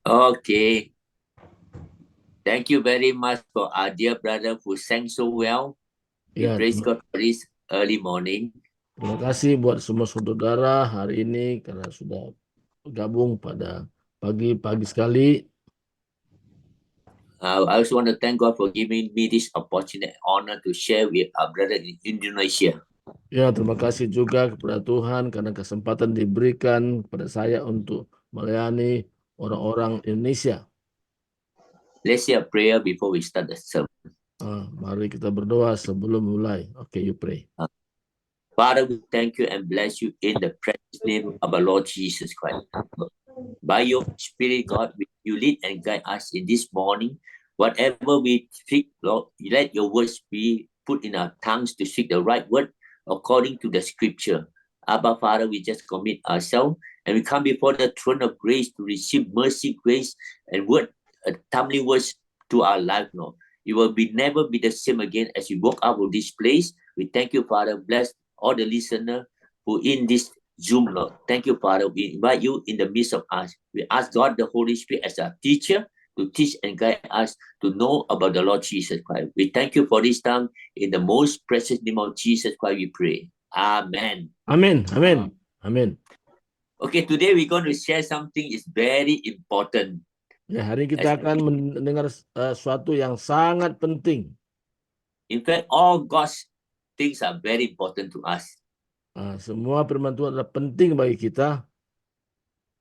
Okay. Thank you very much for our dear brother who sang so well. We Ya, praise God for this early morning. terima kasih buat semua saudara hari ini karena sudah bergabung pada pagi-pagi sekali. I also want to thank God for giving me this opportunity honor to share with our brother in Indonesia. Ya, terima kasih juga kepada Tuhan karena kesempatan diberikan kepada saya untuk melayani orang-orang Indonesia. Let's say a prayer before we start the sermon. Mari kita berdoa sebelum mulai. Oke, you pray. Father, we thank you and bless you in the precious name of our Lord Jesus Christ. By your Spirit, God, you lead and guide us in this morning. Whatever we speak, Lord, let your words be put in our tongues to speak the right word according to the scripture. Abba, Father, we just commit ourselves and we come before the throne of grace to receive mercy, grace, and word, timely words to our life, Lord. You will never be the same again as you walk out of this place. We thank you, Father. Bless all the listener who in this Zoom, Lord. Thank you, Father. We invite you in the midst of us. We ask God, the Holy Spirit, as our teacher, to teach and guide us to know about the Lord Jesus Christ. We thank you for this time. In the most precious name of Jesus Christ, we pray. Amen. Amin, amin, amin. Okay, today we're going to share something is very important. Ya, hari ini kita akan mendengar sesuatu yang sangat penting. In fact, all God's things are very important to us. Semua firman Tuhan adalah penting bagi kita.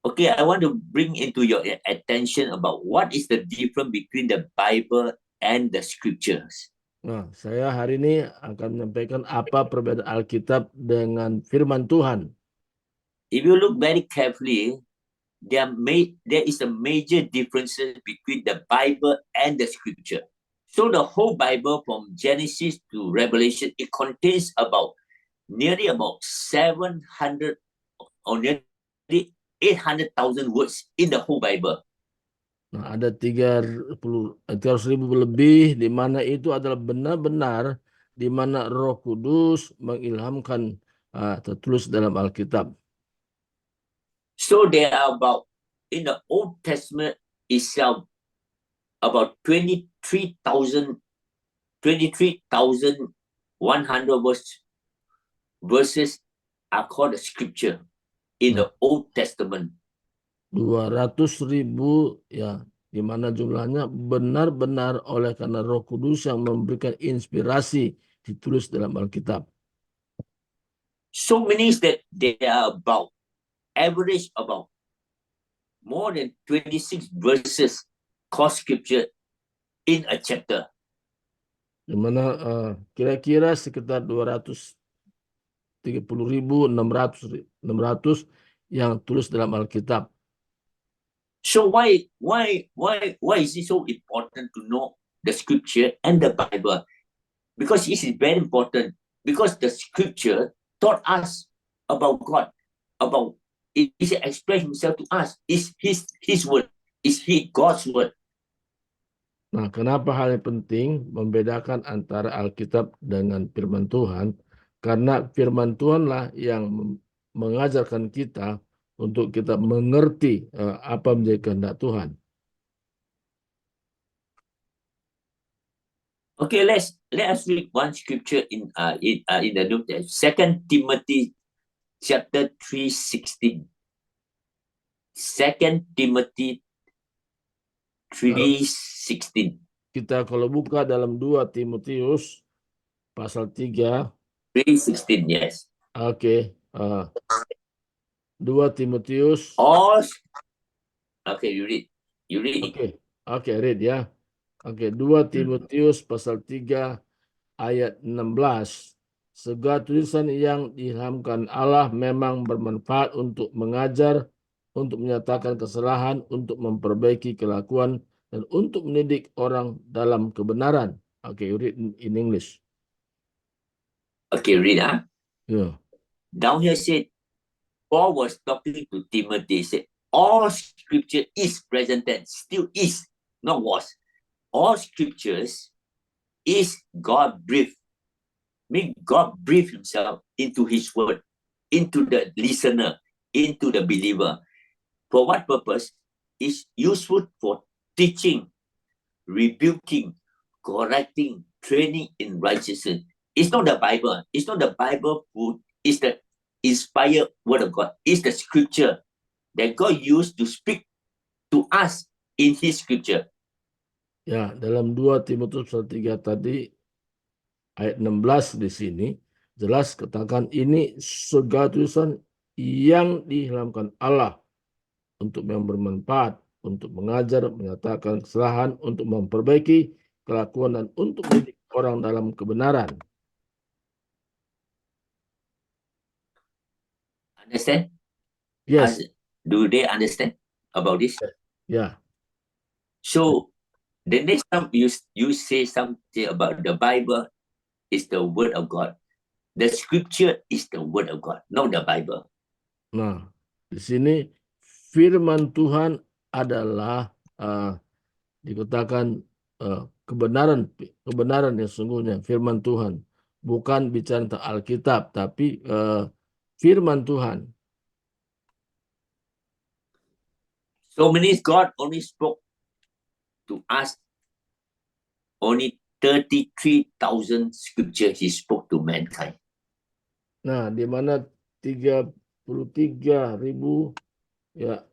Okay, I want to bring into your attention about what is the difference between the Bible and the scriptures. Nah, saya hari ini akan menyampaikan apa perbedaan Alkitab dengan firman Tuhan. If you look very carefully, there is a major differences between the Bible and the scripture. So the whole Bible from Genesis to Revelation, it contains nearly about 700 or nearly 800,000 words in the whole Bible. Nah, ada 300.000 lebih di mana itu adalah benar-benar di mana Roh Kudus mengilhamkan tertulis dalam Alkitab. So there are in the Old Testament itself, about 23,100 verses are called the scripture in the Old Testament. 200.000 ya, di mana jumlahnya benar-benar oleh karena Roh Kudus yang memberikan inspirasi ditulis dalam Alkitab. So means that there are average about more than 26 verses called scripture in a chapter. Di mana kira-kira sekitar 230.600 yang tulis dalam Alkitab. So why is it so important to know the scripture and the Bible? Because it is very important. Because the scripture taught us about God, about it express himself to us. Is his word, is he God's word. Nah, kenapa hal yang penting membedakan antara Alkitab dengan firman Tuhan? Karena firman Tuhanlah yang mengajarkan kita untuk kita mengerti apa menjadi kehendak Tuhan. Okay, let us read one scripture in the New Testament. 2 Timothy chapter 3:16. 2 Timothy 3:16. Kita kalau buka dalam 2 Timotius pasal 3. 3:16, yes. Oke. 2 Timotius. Okay, you read. Oke, read ya. Oke, 2 Timotius pasal 3 ayat 16. Segala tulisan yang diilhamkan Allah memang bermanfaat untuk mengajar, untuk menyatakan kesalahan, untuk memperbaiki kelakuan, dan untuk mendidik orang dalam kebenaran. Okay, you read in English. Okay, read. Yeah. Down here said, Paul was talking to Timothy. He said, all scripture is presented, still is, not was. All scriptures is God breathed. Mean God breathed himself into his word, into the listener, into the believer. For what purpose? is useful for teaching, rebuking, correcting, training in righteousness. It's not the Bible. It's not the Bible who is the inspired word of God. It's the scripture that God used to speak to us in His scripture. Ya, dalam 2 Timotius 3 tadi ayat 16 di sini jelas katakan ini segala tulisan yang diilhamkan Allah untuk yang bermanfaat, untuk mengajar, menyatakan kesalahan, untuk memperbaiki kelakuan dan untuk mendidik orang dalam kebenaran. Understand? Yes, Do they understand about this? ya. So the next time you say something about the Bible is the word of God. The scripture is the word of God, not the Bible. Nah, di sini firman Tuhan adalah dikatakan kebenaran yang sungguhnya firman Tuhan, bukan bicara tentang Alkitab, tapi firman Tuhan. So means God only spoke to us only 33,000 scripture He spoke to mankind. Nah, di mana 33.000 ya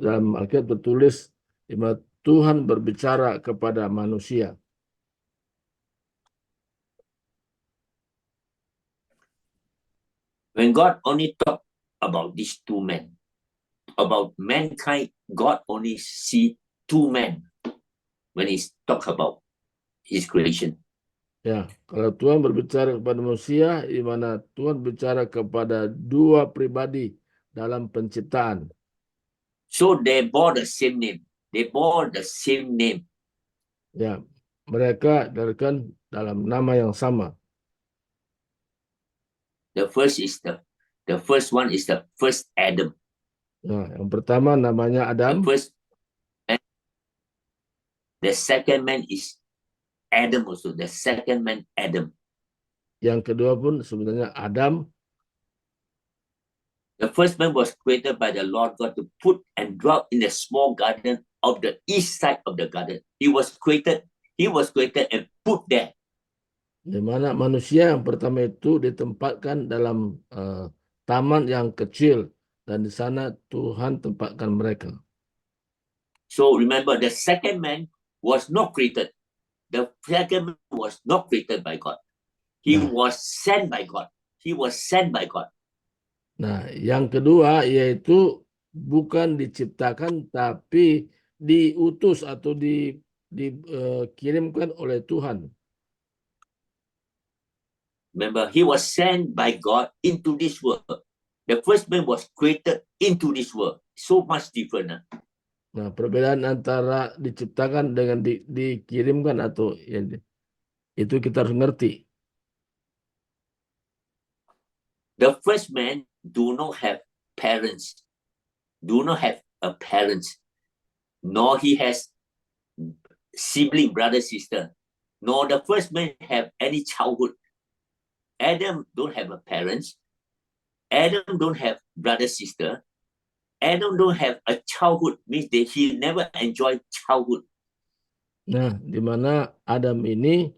dalam Alkitab tertulis di mana Tuhan berbicara kepada manusia. When God only talked about these two men, about mankind, God only see two men when He talk about His creation. Ya, kalau Tuhan berbicara kepada manusia, di mana Tuhan bicara kepada dua pribadi dalam penciptaan. So they bore the same name. They bore the same name. Ya, mereka dilahirkan dalam nama yang sama. The first one is the first Adam. Nah, yang pertama namanya Adam. The second man is Adam also. The second man Adam. Yang kedua pun sebenarnya Adam. The first man was created by the Lord God to put and dwell in the small garden of the east side of the garden. He was created and put there. Di mana manusia yang pertama itu ditempatkan dalam taman yang kecil dan di sana Tuhan tempatkan mereka. So remember, the second man was not created. The second man was not created by God. He was sent by God. He was sent by God. Nah, yang kedua yaitu bukan diciptakan tapi diutus atau dikirimkan oleh Tuhan. Remember, he was sent by God into this world. The first man was created into this world. So much different. Nah, perbedaan antara diciptakan dengan dikirimkan atau ya, itu kita harus ngerti. The first man do not have parents, do not have a parents, nor he has sibling, brother, sister, nor the first man have any childhood. Adam don't have a parents. Adam don't have brother, sister. Adam don't have a childhood, means that he never enjoyed childhood. Nah, di mana Adam ini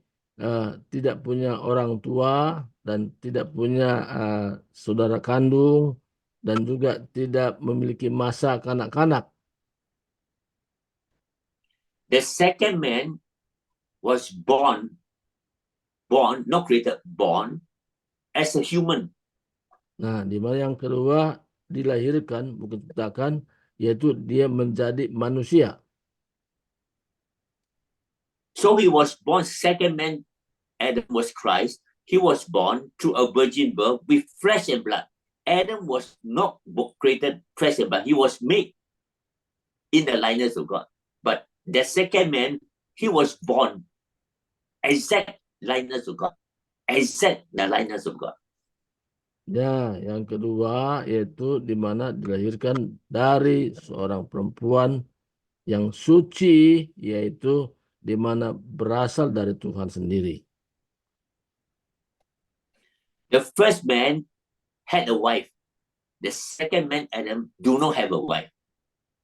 tidak punya orang tua dan tidak punya saudara kandung dan juga tidak memiliki masa kanak-kanak. The second man was born, not created, born as a human. Nah, di mana yang kedua dilahirkan, bukan diciptakan, yaitu dia menjadi manusia. So he was born, second man, Adam was Christ. He was born through a virgin birth with flesh and blood. Adam was not created flesh and blood. He was made in the likeness of God. But the second man, he was born exact likeness of God. Exact the likeness of God. Ya, yang kedua yaitu di mana dilahirkan dari seorang perempuan yang suci, yaitu di mana berasal dari Tuhan sendiri. The first man had a wife. The second man, Adam, do not have a wife.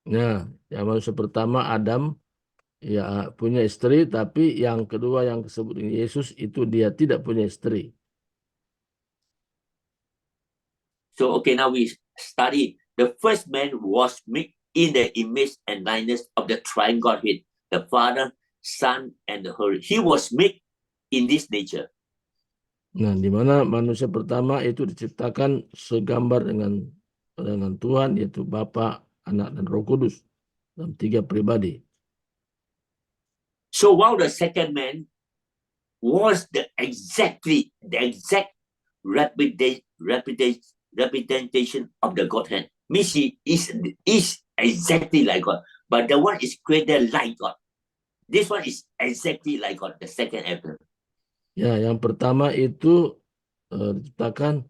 Nah, yang manusia pertama Adam ya punya istri, tapi yang kedua yang disebut dengan Yesus itu dia tidak punya istri. So, okay, now we study. The first man was made in the image and likeness of the triune Godhead, the Father, Son, and the Holy. He was made in this nature. Nah, di mana manusia pertama itu diciptakan segambar dengan Tuhan, yaitu Bapa, Anak, dan Roh Kudus dalam 3 pribadi. So, while the second man was the exact representation of the Godhead, means he is exactly like God, but the one is created like God. This one is exactly like God, the second Adam. Ya, yang pertama itu diciptakan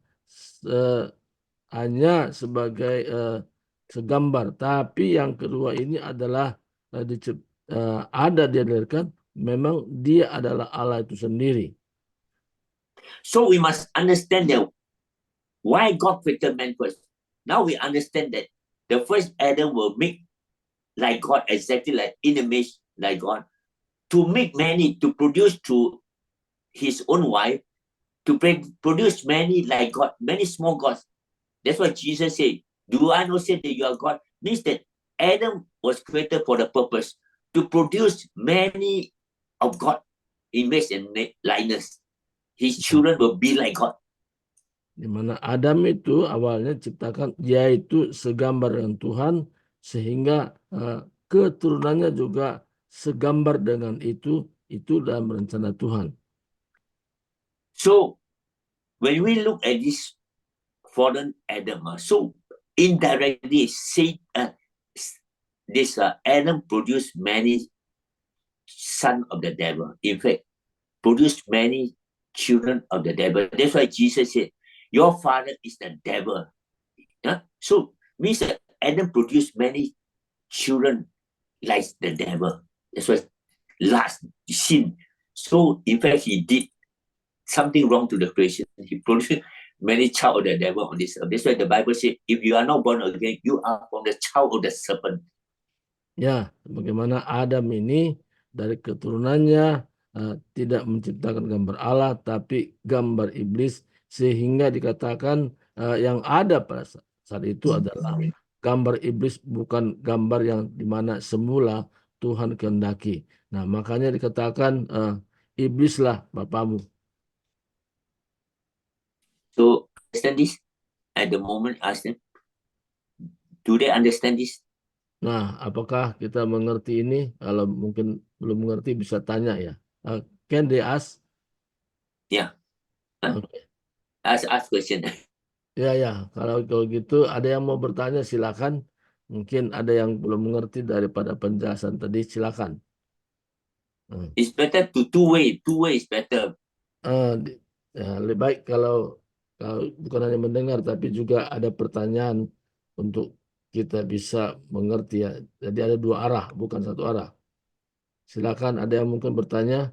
hanya sebagai segambar, tapi yang kedua ini adalah ada dia dilahirkan, memang dia adalah Allah itu sendiri. So we must understand that why God created man first. Now we understand that the first Adam will make like God, exactly like in the image like God, to make many, to produce to his own wife, to produce many like God, many small gods. That's what Jesus said. Do I not say that you are God? Means that Adam was created for the purpose to produce many of God image and likeness. His children will be like God. Di mana Adam itu awalnya diciptakan yaitu segambar dengan Tuhan, sehingga keturunannya juga segambar dengan itu dalam rencana Tuhan. So when we look at this fallen Adam, so indirectly say this Adam produced many sons of the devil. In fact, produced many children of the devil. That's why Jesus said, your father is the devil. Yeah? So means that Adam produced many children like the devil. That's why last sin. So in fact, he did something wrong to the creation. He produced many child of the devil on this earth. That's why the Bible says, if you are not born again, you are from the child of the serpent. Ya, bagaimana Adam ini dari keturunannya tidak menciptakan gambar Allah, tapi gambar iblis, sehingga dikatakan yang ada pada saat itu adalah gambar iblis, bukan gambar yang dimana semula Tuhan kehendaki. Nah, makanya dikatakan iblislah bapamu. So understand this at the moment. Ask them, do they understand this? Nah, apakah kita mengerti ini? Kalau mungkin belum mengerti bisa tanya ya. Can they ask? Yeah. Huh? Okay. Ask question. Ya, kalau gitu ada yang mau bertanya silakan. Mungkin ada yang belum mengerti daripada penjelasan tadi, silakan. It's better to two-way. Two-way is better. Lebih baik kalau bukan hanya mendengar tapi juga ada pertanyaan untuk kita bisa mengerti ya. Jadi ada 2 arah, bukan 1 arah. Silakan, ada yang mungkin bertanya.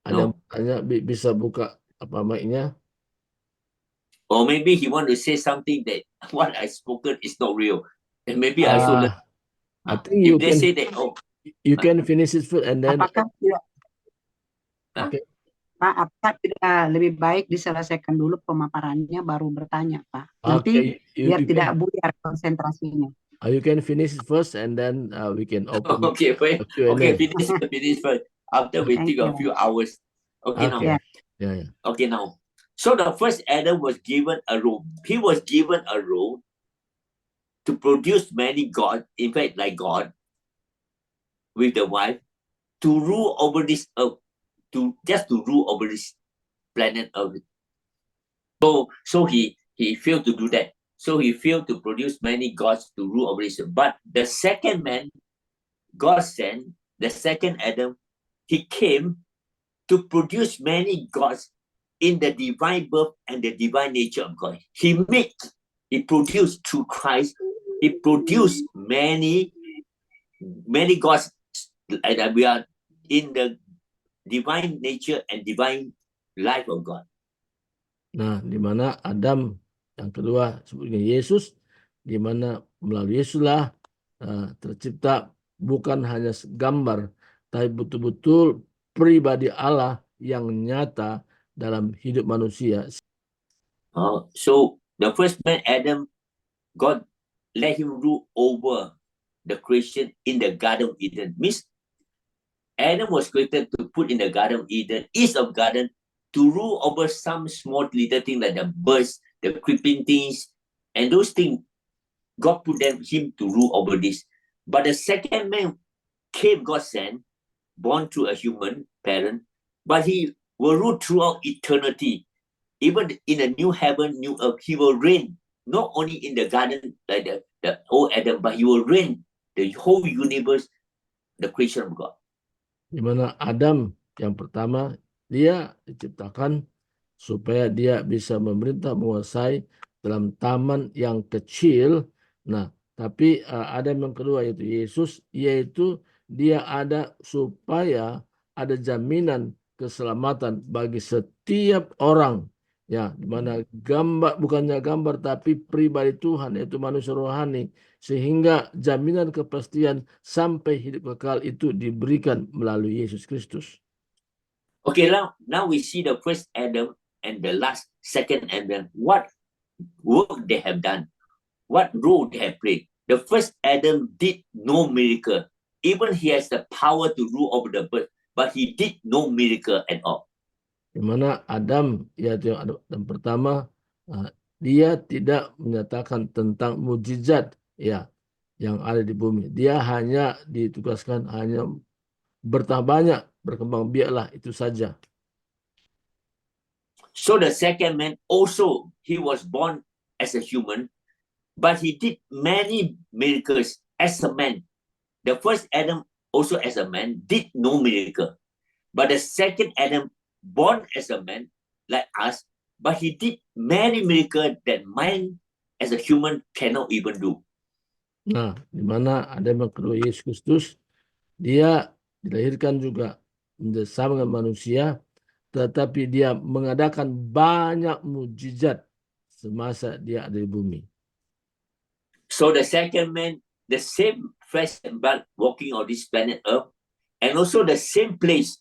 Ada yang No? bertanya, bisa buka mic-nya. Or maybe he want to say something that what I spoken is not real. And maybe I also learn. I think If they say that, you can finish it first and then Apakah tidak, okay. Pak, apakah tidak lebih baik diselesaikan dulu pemaparannya baru bertanya, Pak? Nanti Okay, biar tidak buyar konsentrasinya. you can finish it first and then we can open okay, the Q&A. okay, finish first. After we take a few hours. Okay, now. Yeah. Okay, now. So the first Adam was given a role. He was given a role to produce many gods, in fact, like God, with the wife, to rule over this earth, to rule over this planet Earth. So he failed to do that. So he failed to produce many gods to rule over this earth. But the second man, God sent, the second Adam, he came to produce many gods in the divine birth and the divine nature of God. He produced through Christ, he produced many gods, and we are in the divine nature and divine life of God. Nah, di mana Adam Yang kedua sebutnya Yesus, di mana melalui Yesuslah tercipta bukan hanya gambar, tapi betul-betul pribadi Allah yang nyata dalam hidup manusia. So the first man, Adam, God let him rule over the creation in the Garden of Eden. Means Adam was created to put in the Garden of Eden, east of garden, to rule over some small little thing like the birds, the creeping things, and those things. God put him to rule over this. But the second man came, God sent, born through a human parent, but he will rule throughout eternity. Even in a new heaven, new earth, he will reign, not only in the garden like the old Adam, but he will reign the whole universe, the creation of God. Di mana Adam yang pertama, dia diciptakan supaya dia bisa memerintah, menguasai dalam taman yang kecil. Nah, tapi Adam yang kedua yaitu Yesus, yaitu dia ada supaya ada jaminan keselamatan bagi setiap orang. Ya, di mana gambar, bukannya gambar tapi pribadi Tuhan, yaitu manusia rohani, sehingga jaminan kepastian sampai hidup kekal itu diberikan melalui Yesus Kristus. Okay, now we see the first Adam and the last second Adam. What work they have done, what role they have played. The first Adam did no miracle. Even he has the power to rule over the bird, but he did no miracle at all. Di mana Adam, yaitu Adam pertama, dia tidak menyatakan tentang mujizat ya yang ada di bumi. Dia hanya ditugaskan hanya bertambah banyak, berkembang biaklah, itu saja. So the second man also, he was born as a human, but he did many miracles as a man. The first Adam also as a man did no miracle, but the second Adam born as a man like us, but he did many miracles that man as a human cannot even do. Nah, di mana Adam yang kedua Yesus Kristus, dia dilahirkan juga bersama dengan manusia, tetapi dia mengadakan banyak mujizat semasa dia ada di bumi. So the second man, the same flesh and blood walking on this planet Earth, and also the same place,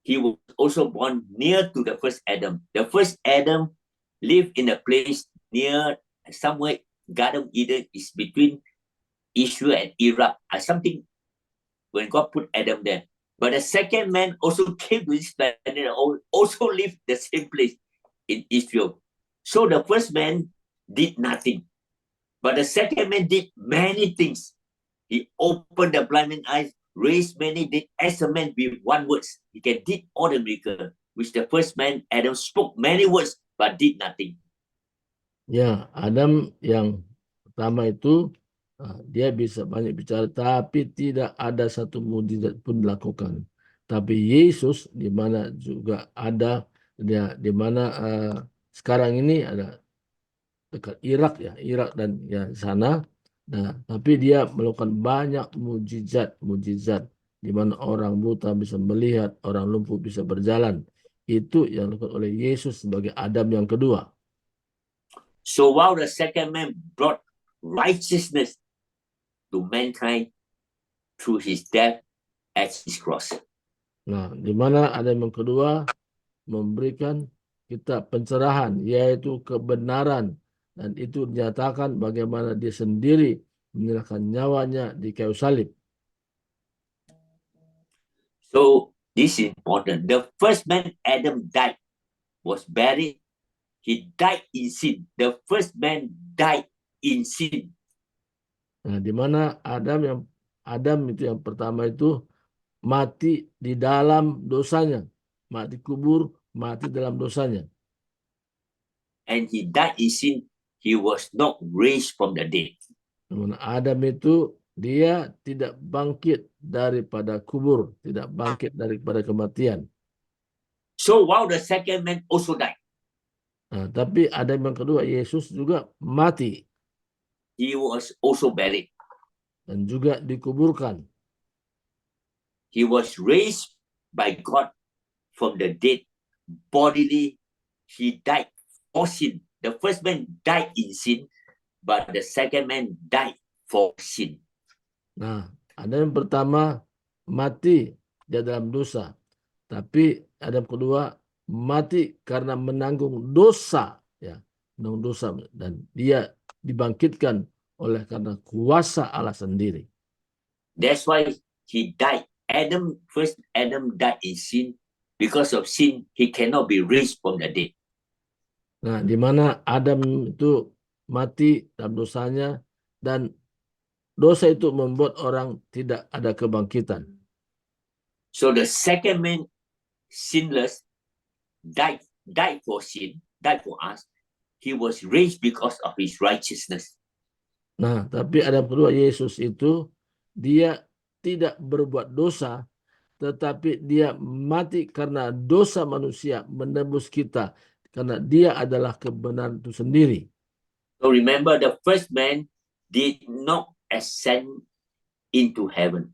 he was also born near to the first Adam. The first Adam lived in a place near somewhere, Garden of Eden is between Israel and Iraq, or something, when God put Adam there. But the second man also came to this planet and also lived the same place in Israel. So the first man did nothing, but the second man did many things. He opened the blind eyes, raised many dead as a man with one words. He can did all the miracle, which the first man, Adam, spoke many words, but did nothing. Ya, Adam yang pertama itu dia bisa banyak bicara, tapi tidak ada satu mujizat pun dilakukan. Tapi Yesus di mana juga ada, dia di mana sekarang ini ada dekat Irak ya, Irak dan ya sana. Nah, tapi dia melakukan banyak mujizat di mana orang buta bisa melihat, orang lumpuh bisa berjalan. Itu yang dilakukan oleh Yesus sebagai Adam yang kedua. So while the second man brought righteousness to mankind through his death at his cross. Nah, di mana Adam yang kedua memberikan kita pencerahan, yaitu kebenaran, dan itu dinyatakan bagaimana dia sendiri menyerahkan nyawanya di kayu salib. So this is important. The first man, Adam, died, was buried. He died in sin. The first man died in sin. Nah, di mana Adam itu yang pertama itu mati di dalam dosanya, mati kubur, mati dalam dosanya. And he died in sin. He was not raised from the dead. Namun Adam itu dia tidak bangkit daripada kubur, tidak bangkit daripada kematian. So while the second man also died, Nah, tapi Adam yang kedua, Yesus juga mati he was also buried. dan juga dikuburkan. He was raised by God from the dead bodily. He died for sin, the first man died in sin, but the second man died for sin. Nah, Adam yang pertama mati dia dalam dosa, tapi Adam kedua mati karena menanggung dosa, ya, menanggung dosa, dan dia dibangkitkan oleh karena kuasa Allah sendiri. That's why he died. First Adam died in sin. Because of sin, he cannot be raised from the dead. Nah, di mana Adam itu mati dalam dosanya, dan dosa itu membuat orang tidak ada kebangkitan. So the second man, sinless, died for sin, died for us. He was raised because of his righteousness. Nah, tapi Adam kedua, Yesus itu, dia tidak berbuat dosa, tetapi dia mati karena dosa manusia, menebus kita, karena dia adalah kebenaran itu sendiri. So remember, the first man did not ascend into heaven.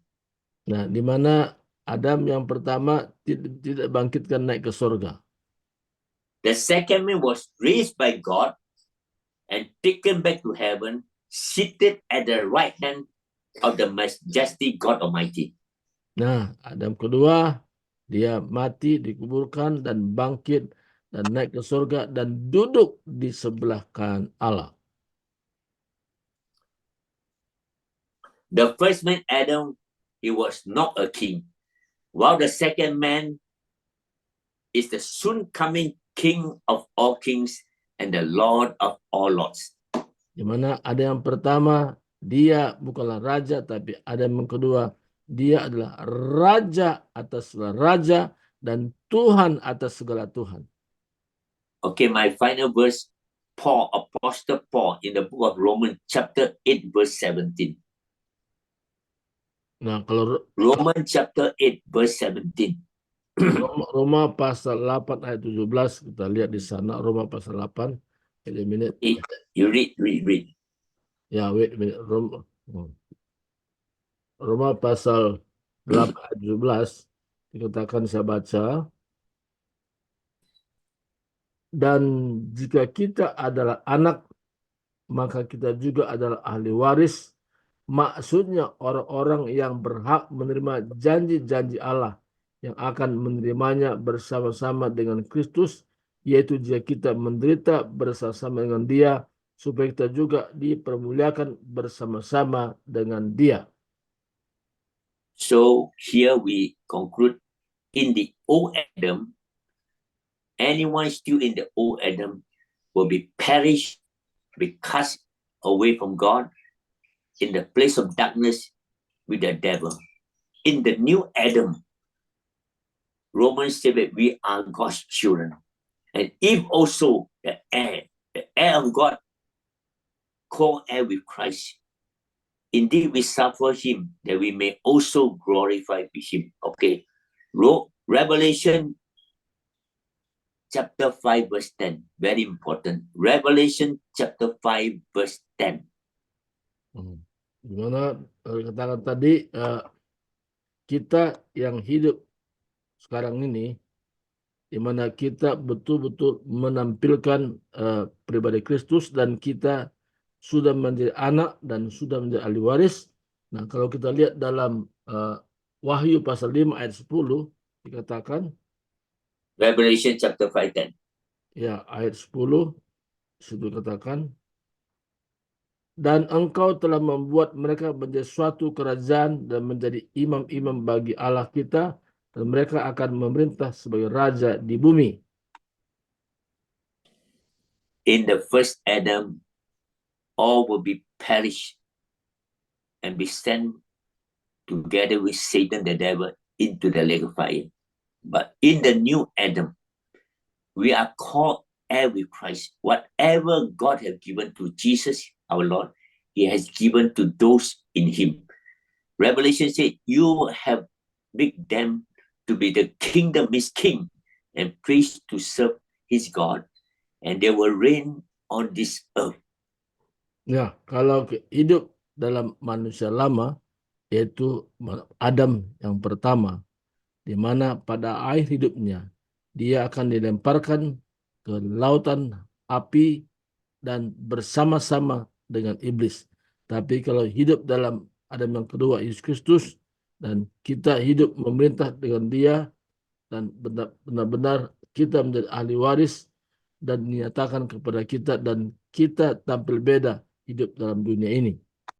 Nah, di mana Adam yang pertama tidak bangkitkan naik ke surga. The second man was raised by God and taken back to heaven, seated at the right hand of the majestic God Almighty. Nah, Adam kedua, dia mati, dikuburkan, dan bangkit, dan naik ke surga, dan duduk di sebelah kanan Allah. The first man, Adam, he was not a king, while the second man is the soon coming King of all kings and the Lord of all lords. Di mana ada yang pertama, dia bukanlah raja, tapi ada yang kedua, dia adalah raja atas segala raja dan Tuhan atas segala Tuhan. Okay, my final verse, Apostle Paul in the book of Romans chapter 8 verse 17. Nah, kalau Romans chapter 8 verse 17. Roma pasal 8 ayat 17, kita lihat di sana, Roma pasal 8. Wait a minute. You read. Ya, wait a minute. Roma pasal 8 ayat 17, dikatakan, saya baca. Dan jika kita adalah anak, maka kita juga adalah ahli waris. Maksudnya orang-orang yang berhak menerima janji-janji Allah, yang akan menerimanya bersama-sama dengan Kristus, yaitu jika kita menderita bersama-sama dengan Dia, supaya kita juga dipermuliakan bersama-sama dengan Dia. So here we conclude, in the old Adam, anyone still in the old Adam will be perished, be cast away from God, in the place of darkness with the devil. In the new Adam, Romans say that we are God's children. And if also the heir of God, co-heir with Christ, indeed we suffer him, that we may also glorify with him. Okay. Revelation chapter 5 verse 10. Very important. Revelation chapter 5 verse 10. Gimana katakan tadi, kita yang hidup sekarang ini, di mana kita betul-betul menampilkan pribadi Kristus, dan kita sudah menjadi anak dan sudah menjadi ahli waris. Nah, kalau kita lihat dalam Wahyu pasal 5 ayat 10, dikatakan, Revelation chapter 5:10. Ya, ayat 10 situ dikatakan, dan engkau telah membuat mereka menjadi suatu kerajaan dan menjadi imam-imam bagi Allah kita, dan mereka akan memerintah sebagai raja di bumi. In the first Adam, all will be perished and be sent together with Satan the devil into the lake of fire. But in the new Adam, we are called heir with Christ. Whatever God has given to Jesus, our Lord, he has given to those in him. Revelation says, you have made them to be the kingdom, his king, and priest to serve his God, and they will reign on this earth. Ya, kalau hidup dalam manusia lama, yaitu Adam yang pertama, di mana pada akhir hidupnya dia akan dilemparkan ke lautan api dan bersama-sama dengan iblis. Tapi kalau hidup dalam Adam yang kedua, Yesus Kristus, dan kita hidup memerintah dengan Dia, dan benar-benar kita menjadi ahli waris dan dinyatakan kepada kita, dan kita tampil beda hidup dalam dunia ini.